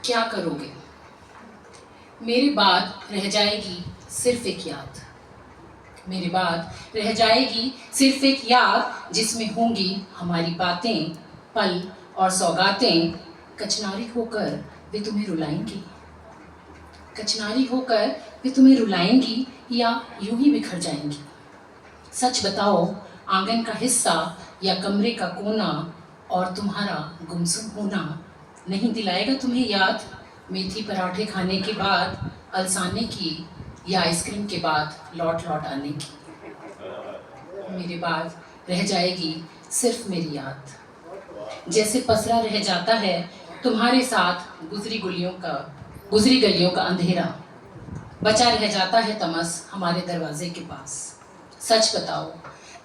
क्या करोगे? मेरे बाद रह जाएगी सिर्फ एक याद। मेरे बाद रह जाएगी सिर्फ एक याद, जिसमें होंगी हमारी बातें, पल और सौगातें। कचनारी होकर वे तुम्हें रुलाएंगी, कचनारी होकर वे तुम्हें रुलाएंगी, या यूं ही बिखर जाएंगी। सच बताओ, आंगन का हिस्सा या कमरे का कोना और तुम्हारा गुमसुम होना नहीं दिलाएगा तुम्हें याद मेथी पराठे खाने के बाद, अलसाने की, या आइसक्रीम के बाद लौट लौट आने की। मेरे बाद रह जाएगी सिर्फ मेरी याद, जैसे पसरा रह जाता है तुम्हारे साथ गुजरी गलियों का अंधेरा। बचा रह जाता है तमस हमारे दरवाजे के पास। सच बताओ,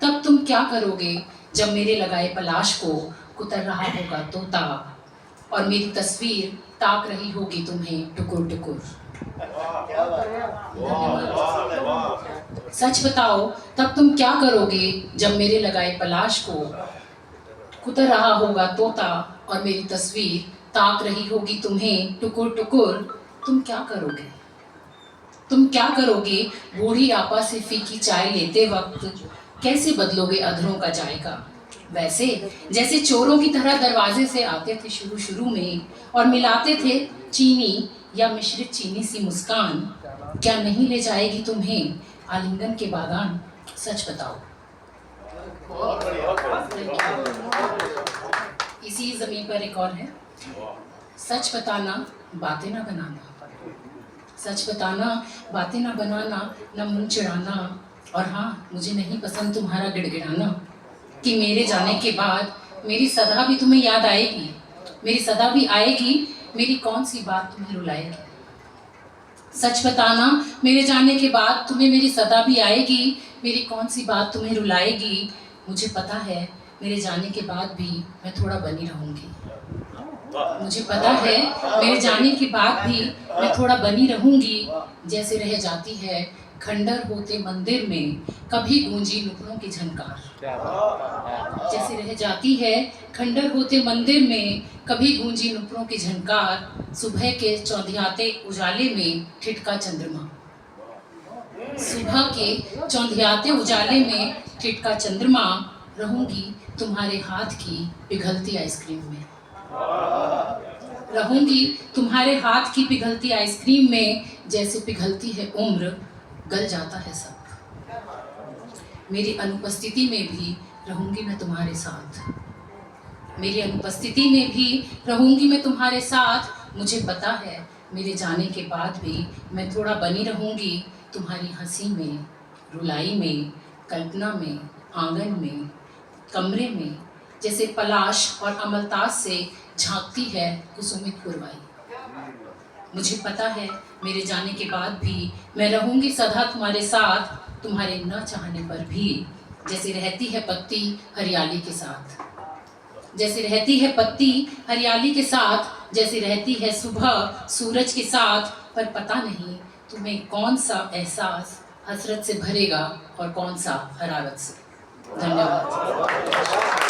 तब तुम क्या करोगे जब मेरे लगाए पलाश को कुतर रहा होगा तोता, और मेरी तस्वीर ताक रही होगी तुम्हें टुकुर टुकुर। सच बताओ, तब तुम क्या करोगे जब मेरे लगाए पलाश को कुतर रहा होगा तोता, और मेरी तस्वीर ताक रही होगी तुम्हें टुकुर टुकुर। तुम क्या करोगे? तुम क्या करोगे बूढ़ी आपा से फीकी चाय लेते वक्त? कैसे बदलोगे अधरों का जायका? वैसे जैसे चोरों की तरह दरवाजे से आते थे शुरू शुरू में, और मिलाते थे चीनी या मिश्रित चीनी सी मुस्कान। क्या नहीं ले जाएगी तुम्हें आलिंगन के बागान? सच बताओ। इसी जमीन पर एक और है। सच बताना, बातें ना बनाना। सच बताना, बातें ना बनाना, न मुंह चिढ़ाना। और हाँ, मुझे नहीं पसंद तुम्हारा गिड़गिड़ाना, कि मेरे जाने के बाद मेरी सदा भी तुम्हें याद आएगी। मेरी सदा भी आएगी, मेरी कौन सी बात तुम्हें रुलाएगी? सच बताना, मेरे जाने के बाद तुम्हें मेरी सदा भी आएगी, मेरी कौन सी बात तुम्हें रुलाएगी? मुझे पता है मेरे जाने के बाद भी मैं थोड़ा बनी रहूंगी। मुझे पता है मेरे जाने के बाद भी मैं थोड़ा बनी रहूंगी, जैसे रह जाती है खंडर होते मंदिर में कभी गूंजी नुपुरों की झनकार। जैसे रह जाती है खंडर होते मंदिर में कभी गूंजी नुपुरों की झनकार। सुबह के चौंधियाते उजाले में ठिठका चंद्रमा। सुबह के चौंधियाते उजाले में ठिठका चंद्रमा। रहूंगी तुम्हारे हाथ की पिघलती आइसक्रीम में। रहूंगी तुम्हारे हाथ की पिघलती आइसक्रीम में, जैसे पिघलती है उम्र, गल जाता है सब। मेरी अनुपस्थिति में भी रहूंगी मैं तुम्हारे साथ। मेरी अनुपस्थिति में भी रहूंगी मैं तुम्हारे साथ। मुझे पता है मेरे जाने के बाद भी मैं थोड़ा बनी रहूंगी तुम्हारी हंसी में, रुलाई में, कल्पना में, आंगन में, कमरे में, जैसे पलाश और अमलतास से झांकती है कुसुमित पुरवाई। मुझे पता है मेरे जाने के बाद भी मैं रहूंगी सदा तुम्हारे साथ, तुम्हारे न चाहने पर भी, जैसे रहती है पत्ती हरियाली के साथ। जैसे रहती है पत्ती हरियाली के साथ, जैसे रहती है सुबह सूरज के साथ। पर पता नहीं तुम्हें कौन सा एहसास हसरत से भरेगा और कौन सा हरारत से। धन्यवाद।